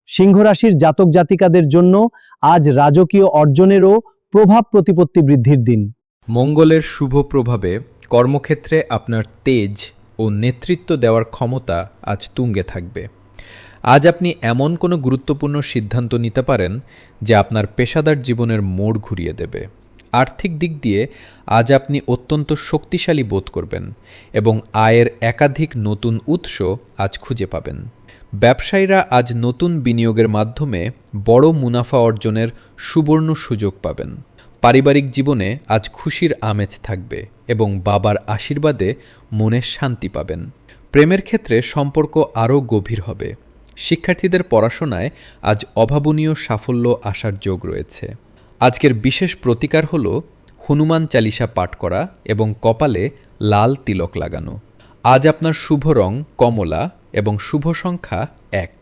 সিংহ রাশির জাতক জাতিকাদের জন্য আজ রাজকীয় অর্জনেরও প্রভাব প্রতিপত্তি বৃদ্ধির দিন। মঙ্গলের শুভ প্রভাবে কর্মক্ষেত্রে আপনার তেজ ও নেতৃত্ব দেওয়ার ক্ষমতা আজ তুঙ্গে থাকবে। আজ আপনি এমন কোনো গুরুত্বপূর্ণ সিদ্ধান্ত নিতে পারেন যা আপনার পেশাদার জীবনের মোড় ঘুরিয়ে দেবে। আর্থিক দিক দিয়ে আজ আপনি অত্যন্ত শক্তিশালী বোধ করবেন এবং আয়ের একাধিক নতুন উৎস আজ খুঁজে পাবেন। ব্যবসায়ীরা আজ নতুন বিনিয়োগের মাধ্যমে বড় মুনাফা অর্জনের সুবর্ণ সুযোগ পাবেন। পারিবারিক জীবনে আজ খুশির আমেজ থাকবে এবং বাবার আশীর্বাদে মনে শান্তি পাবেন। প্রেমের ক্ষেত্রে সম্পর্ক আরও গভীর হবে। শিক্ষার্থীদের পড়াশোনায় আজ অভাবনীয় সাফল্য আসার যোগ রয়েছে। আজকের বিশেষ প্রতিকার হল হনুমান চালিসা পাঠ করা এবং কপালে লাল তিলক লাগানো। আজ আপনার শুভ রং কমলা এবং শুভ সংখ্যা 1।